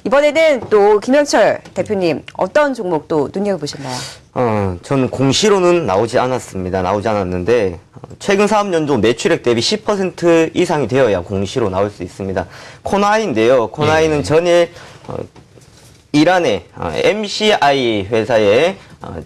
이번에는 또 김영철 대표님 어떤 종목도 눈여겨보셨나요? 저는 공시로는 나오지 않았는데 최근 사업연도 매출액 대비 10% 이상이 되어야 공시로 나올 수 있습니다. 코나이인데요. 코나이는 전일 이란의 MCI 회사에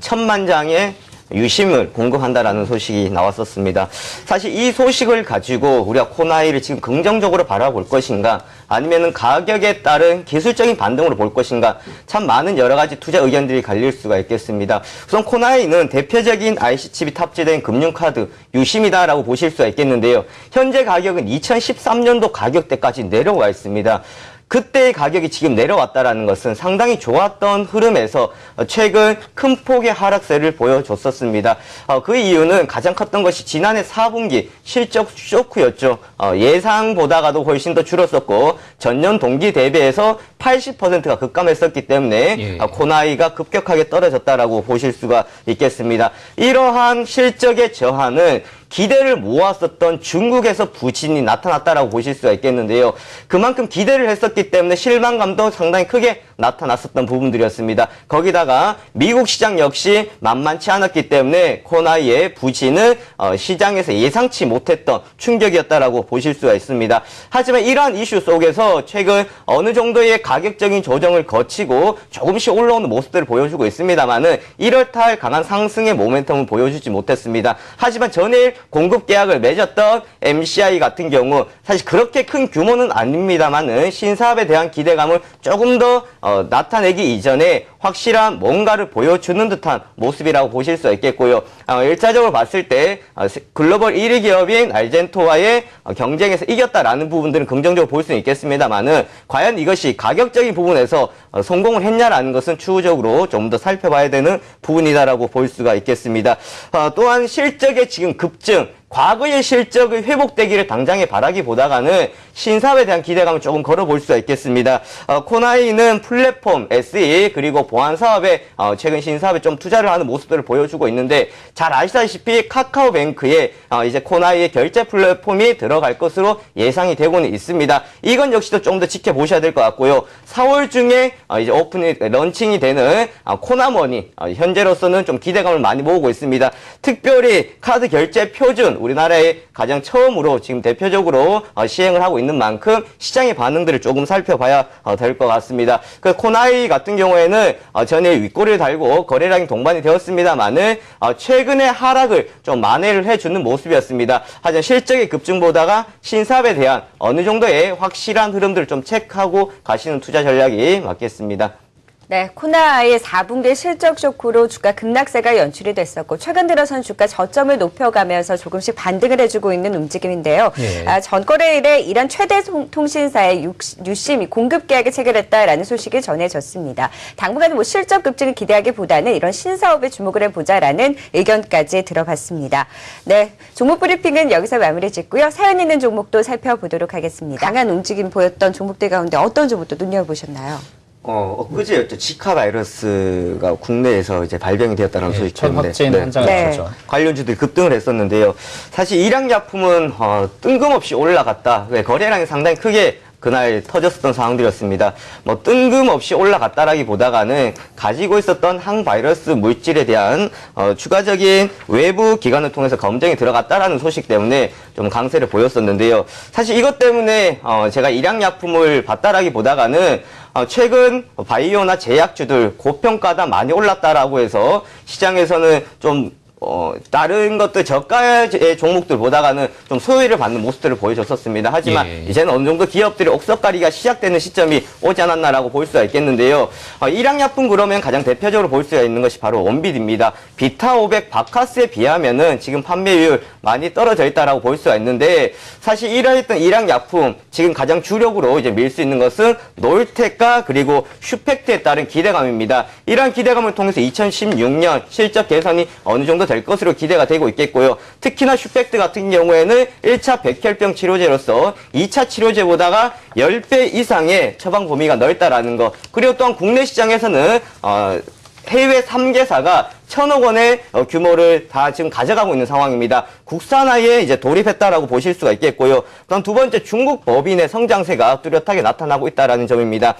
1000만 장의 유심을 공급한다라는 소식이 나왔었습니다. 사실 이 소식을 가지고 우리가 코나이를 지금 긍정적으로 바라볼 것인가, 아니면은 가격에 따른 기술적인 반등으로 볼 것인가, 참 많은 여러 가지 투자 의견들이 갈릴 수가 있겠습니다. 우선 코나이는 대표적인 IC칩이 탑재된 금융카드 유심이다라고 보실 수가 있겠는데요. 현재 가격은 2013년도 가격대까지 내려와 있습니다. 그때의 가격이 지금 내려왔다라는 것은 상당히 좋았던 흐름에서 최근 큰 폭의 하락세를 보여줬었습니다. 그 이유는 가장 컸던 것이 지난해 4분기 실적 쇼크였죠. 예상보다가도 훨씬 더 줄었었고 전년 동기 대비해서 80%가 급감했었기 때문에 코나이가 급격하게 떨어졌다라고 보실 수가 있겠습니다. 이러한 실적의 저하는 기대를 모았었던 중국에서 부진이 나타났다라고 보실 수가 있겠는데요. 그만큼 기대를 했었기 때문에 실망감도 상당히 크게 나타났었던 부분들이었습니다. 거기다가 미국 시장 역시 만만치 않았기 때문에 코나이의 부진은 시장에서 예상치 못했던 충격이었다라고 보실 수가 있습니다. 하지만 이러한 이슈 속에서 최근 어느 정도의 가격적인 조정을 거치고 조금씩 올라오는 모습들을 보여주고 있습니다만은 이렇다 할 강한 상승의 모멘텀을 보여주지 못했습니다. 하지만 전일 공급 계약을 맺었던 MCI 같은 경우 사실 그렇게 큰 규모는 아닙니다만은 신사업에 대한 기대감을 조금 더 나타내기 이전에 확실한 뭔가를 보여주는 듯한 모습이라고 보실 수 있겠고요. 1차적으로 봤을 때 글로벌 1위 기업인 알젠토와의 경쟁에서 이겼다라는 부분들은 긍정적으로 볼 수는 있겠습니다만은 과연 이것이 가격적인 부분에서 성공을 했냐라는 것은 추후적으로 좀 더 살펴봐야 되는 부분이다라고 볼 수가 있겠습니다. 또한 실적의 지금 급증, 과거의 실적이 회복되기를 당장에 바라기보다가는 신사업에 대한 기대감을 조금 걸어볼 수가 있겠습니다. 코나이는 플랫폼, SE 그리고 보안 사업에 최근 신사업에 좀 투자를 하는 모습들을 보여주고 있는데 잘 아시다시피 카카오뱅크에 이제 코나이의 결제 플랫폼이 들어갈 것으로 예상이 되고는 있습니다. 이건 역시도 좀 더 지켜보셔야 될 것 같고요. 4월 중에 이제 런칭이 되는 코나머니 현재로서는 좀 기대감을 많이 모으고 있습니다. 특별히 카드 결제 표준 우리나라에 가장 처음으로 지금 대표적으로 시행을 하고 있는 만큼 시장의 반응들을 조금 살펴봐야 될 것 같습니다. 그 코나이 같은 경우에는 전에 윗꼬리를 달고 거래량이 동반이 되었습니다만은 최근의 하락을 좀 만회를 해주는 모습이었습니다. 하지만 실적의 급증보다가 신사업에 대한 어느 정도의 확실한 흐름들을 좀 체크하고 가시는 투자 전략이 맞겠습니다. 네, 코나이의 4분기 실적 쇼크로 주가 급락세가 연출이 됐었고 최근 들어선 주가 저점을 높여가면서 조금씩 반등을 해주고 있는 움직임인데요. 전거래 일에 이란 최대 통신사의 유심이 공급 계약을 체결했다라는 소식이 전해졌습니다. 당분간은 실적 급증을 기대하기보다는 이런 신사업에 주목을 해보자라는 의견까지 들어봤습니다. 네, 종목 브리핑은 여기서 마무리 짓고요. 사연 있는 종목도 살펴보도록 하겠습니다. 강한 움직임 보였던 종목들 가운데 어떤 종목도 눈여겨보셨나요? 엊그제였죠. 지카 바이러스가 국내에서 이제 발병이 되었다는 소식이 첫 있는데 확진 환자가 있었죠. 관련주들이 급등을 했었는데요. 사실 일양약품은 뜬금없이 올라갔다. 거래량이 상당히 크게 그날 터졌었던 상황들이었습니다. 뜬금없이 올라갔다라기보다가는 가지고 있었던 항바이러스 물질에 대한 추가적인 외부 기관을 통해서 검증이 들어갔다라는 소식 때문에 좀 강세를 보였었는데요. 사실 이것 때문에 제가 일양약품을 봤다라기보다가는 최근 바이오나 제약주들 고평가다 많이 올랐다라고 해서 시장에서는 좀 다른 것들 저가의 종목들 보다가는 좀 소외를 받는 모습들을 보여줬었습니다. 하지만 이제는 어느 정도 기업들이 옥석가리가 시작되는 시점이 오지 않았나라고 볼 수가 있겠는데요. 일양약품 그러면 가장 대표적으로 볼 수가 있는 것이 바로 원빛입니다. 비타500 바카스에 비하면은 지금 판매율 많이 떨어져 있다라고 볼 수가 있는데 사실 이러했던 일양약품 지금 가장 주력으로 이제 밀 수 있는 것은 노을텍과 그리고 슈펙트에 따른 기대감입니다. 이러한 기대감을 통해서 2016년 실적 개선이 어느 정도 될 것으로 기대가 되고 있겠고요. 특히나 슈펙트 같은 경우에는 1차 백혈병 치료제로서 2차 치료제보다가 10배 이상의 처방 범위가 넓다라는 거. 그리고 또한 국내 시장에서는 해외 3개사가 1,000억 원의 규모를 다 지금 가져가고 있는 상황입니다. 국산화에 이제 돌입했다라고 보실 수가 있겠고요. 그다음 두 번째, 중국 법인의 성장세가 뚜렷하게 나타나고 있다라는 점입니다.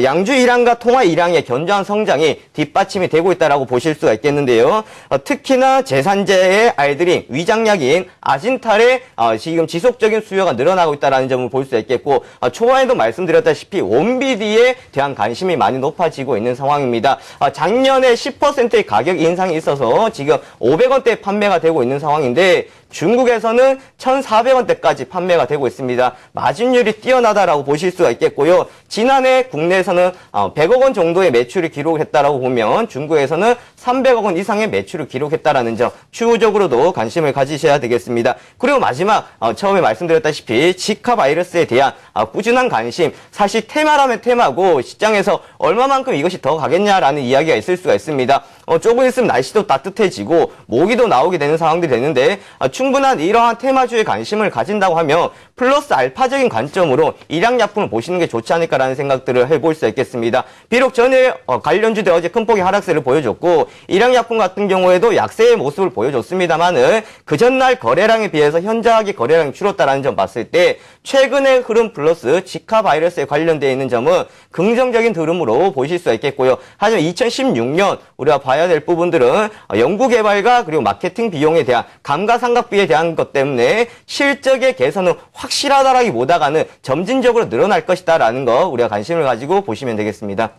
양주 일항과 통화 일항의 견조한 성장이 뒷받침이 되고 있다라고 보실 수가 있겠는데요. 특히나 제산제의 알들인 위장약인 아진탈의 지금 지속적인 수요가 늘어나고 있다라는 점을 볼 수 있겠고, 초반에도 말씀드렸다시피 원비디에 대한 관심이 많이 높아지고 있는 상황입니다. 작년에 10%의 가격 인상이 있어서 지금 500원대에 판매가 되고 있는 상황인데, 중국에서는 1,400원대까지 판매가 되고 있습니다. 마진율이 뛰어나다라고 보실 수가 있겠고요. 지난해 국내에서는 100억 원 정도의 매출을 기록했다라고 보면 중국에서는 300억 원 이상의 매출을 기록했다라는 점 추후적으로도 관심을 가지셔야 되겠습니다. 그리고 마지막, 처음에 말씀드렸다시피 지카 바이러스에 대한 꾸준한 관심, 사실 테마라면 테마고 시장에서 얼마만큼 이것이 더 가겠냐라는 이야기가 있을 수가 있습니다. 조금 있으면 날씨도 따뜻해지고 모기도 나오게 되는 상황들이 되는데, 충분한 이러한 테마주에 관심을 가진다고 하면 플러스 알파적인 관점으로 일양약품을 보시는 게 좋지 않을까라는 생각들을 해볼 수 있겠습니다. 비록 전일 관련주들 어제 큰 폭의 하락세를 보여줬고 일양약품 같은 경우에도 약세의 모습을 보여줬습니다만은 그 전날 거래량에 비해서 현저하게 거래량이 줄었다라는 점 봤을 때 최근의 흐름 플러스 지카 바이러스에 관련되어 있는 점은 긍정적인 흐름으로 보실 수 있겠고요. 하지만 2016년 우리가 봐야 될 부분들은 연구개발과 그리고 마케팅 비용에 대한 감가상각비에 대한 것 때문에 실적의 개선은 확실하다라기보다는 점진적으로 늘어날 것이다라는 거 우리가 관심을 가지고 보시면 되겠습니다.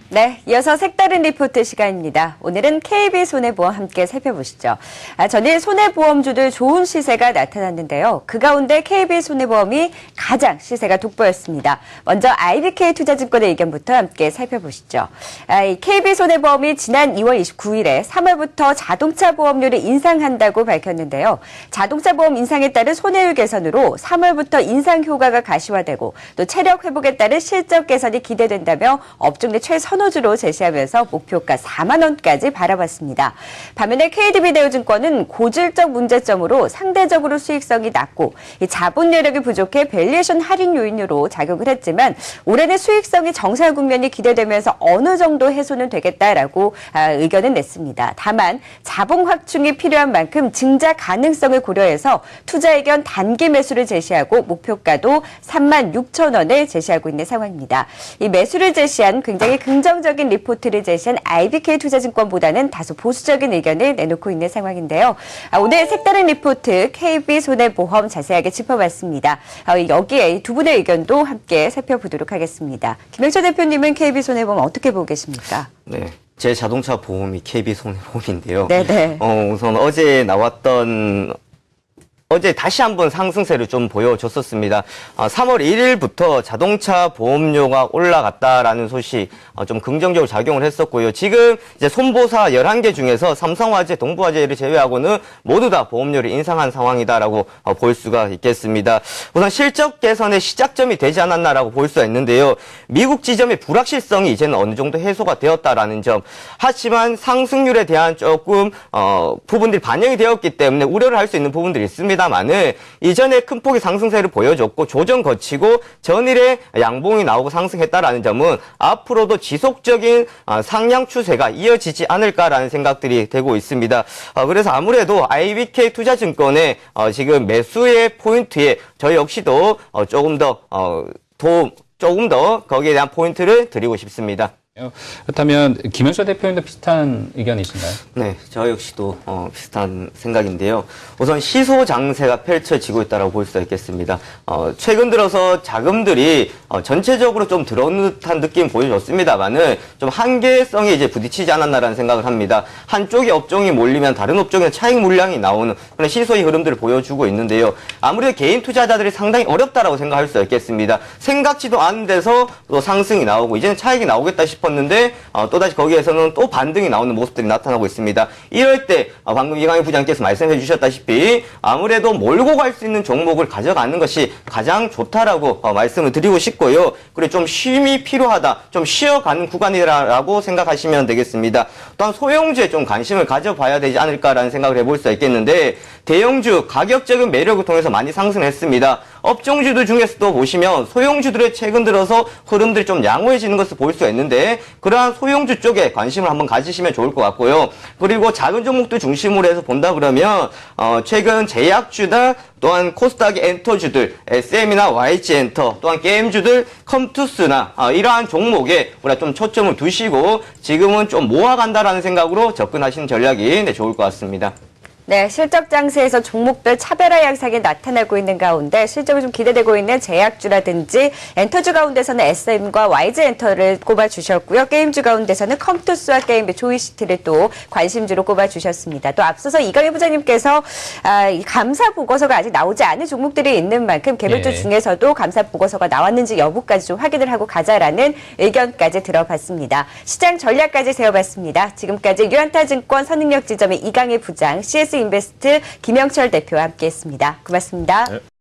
네, 이어서 색다른 리포트 시간입니다. 오늘은 KB손해보험 함께 살펴보시죠. 전일 손해보험주들 좋은 시세가 나타났는데요. 그 가운데 KB손해보험이 가장 시세가 돋보였습니다. 먼저 IBK투자증권의 의견부터 함께 살펴보시죠. KB손해보험이 지난 2월 29일에 3월부터 자동차 보험료를 인상한다고 밝혔는데요. 자동차 보험 인상에 따른 손해율 개선으로 3월부터 인상 효과가 가시화되고 또 체력 회복에 따른 실적 개선이 기대된다며 업종 내 최선호주로 제시하면서 목표가 4만 원까지 바라봤습니다. 반면에 KDB네오증권은 고질적 문제점으로 상대적으로 수익성이 낮고 자본 여력이 부족해 밸류에이션 할인 요인으로 작용을 했지만 올해는 수익성이 정상 국면이 기대되면서 어느 정도 해소는 되겠다라고 의견을 냈습니다. 다만 자본 확충이 필요한 만큼 증자 가능성을 고려해서 투자 의견 단기 매수를 제시하고 목표가도 3만 6천 원을 제시하고 있는 상황입니다. 이 매수를 제시한 굉장히 긍정적인 리포트를 제시한 IBK투자증권보다는 다소 보수적인 의견을 내놓고 있는 상황인데요. 오늘 색다른 리포트 KB손해보험 자세하게 짚어봤습니다. 여기에 두 분의 의견도 함께 살펴보도록 하겠습니다. 김영철 대표님은 KB손해보험 어떻게 보고 계십니까? 네. 제 자동차 보험이 KB손해보험인데요. 네네. 우선 어제 다시 한번 상승세를 좀 보여줬었습니다. 3월 1일부터 자동차 보험료가 올라갔다라는 소식 좀 긍정적으로 작용을 했었고요. 지금 이제 손보사 11개 중에서 삼성화재, 동부화재를 제외하고는 모두 다 보험료를 인상한 상황이다라고 볼 수가 있겠습니다. 우선 실적 개선의 시작점이 되지 않았나라고 볼 수가 있는데요. 미국 지점의 불확실성이 이제는 어느 정도 해소가 되었다라는 점. 하지만 상승률에 대한 조금 부분들이 반영이 되었기 때문에 우려를 할 수 있는 부분들이 있습니다. 만은 이전에 큰 폭의 상승세를 보여줬고 조정 거치고 전일에 양봉이 나오고 상승했다라는 점은 앞으로도 지속적인 상향 추세가 이어지지 않을까라는 생각들이 되고 있습니다. 그래서 아무래도 IBK 투자증권의 지금 매수의 포인트에 저희 역시도 조금 더 거기에 대한 포인트를 드리고 싶습니다. 그렇다면 김현철 대표님도 비슷한 의견이신가요? 네, 저 역시도 비슷한 생각인데요. 우선 시소 장세가 펼쳐지고 있다고 볼 수 있겠습니다. 최근 들어서 자금들이 전체적으로 좀 들어온 듯한 느낌 보여줬습니다만은 좀 한계성에 이제 부딪히지 않았나라는 생각을 합니다. 한쪽의 업종이 몰리면 다른 업종의 차익 물량이 나오는 그런 시소의 흐름들을 보여주고 있는데요. 아무래도 개인 투자자들이 상당히 어렵다라고 생각할 수 있겠습니다. 생각지도 않은 데서 또 상승이 나오고 이제는 차익이 나오겠다 싶어 싶었는데 또다시 거기에서는 또 반등이 나오는 모습들이 나타나고 있습니다. 이럴 때 방금 이강희 부장께서 말씀해 주셨다시피 아무래도 몰고 갈 수 있는 종목을 가져가는 것이 가장 좋다라고 말씀을 드리고 싶고요. 그리고 좀 쉼이 필요하다, 좀 쉬어가는 구간이라고 생각하시면 되겠습니다. 또한 소형주에 좀 관심을 가져봐야 되지 않을까라는 생각을 해볼 수 있겠는데 대형주 가격적인 매력을 통해서 많이 상승했습니다. 업종주들 중에서도 보시면 소형주들의 최근 들어서 흐름들이 좀 양호해지는 것을 볼 수가 있는데 그러한 소형주 쪽에 관심을 한번 가지시면 좋을 것 같고요. 그리고 작은 종목들 중심으로 해서 본다 그러면 최근 제약주나 또한 코스닥의 엔터주들, SM이나 YG엔터, 또한 게임주들, 컴투스나 이러한 종목에 우리가 좀 초점을 두시고 지금은 좀 모아간다라는 생각으로 접근하시는 전략이 좋을 것 같습니다. 네, 실적 장세에서 종목별 차별화 양상이 나타나고 있는 가운데 실적이 좀 기대되고 있는 제약주라든지 엔터주 가운데서는 SM과 YG엔터를 꼽아주셨고요. 게임주 가운데서는 컴투스와 게임주 조이시티를 또 관심주로 꼽아주셨습니다. 또 앞서서 이강희 부장님께서 이 감사 보고서가 아직 나오지 않은 종목들이 있는 만큼 개별주 예. 중에서도 감사 보고서가 나왔는지 여부까지 좀 확인을 하고 가자라는 의견까지 들어봤습니다. 시장 전략까지 세워봤습니다. 지금까지 유한타증권 선능력지점의 이강희 부장, CS 인베스트 김영철 대표와 함께했습니다. 고맙습니다. 네.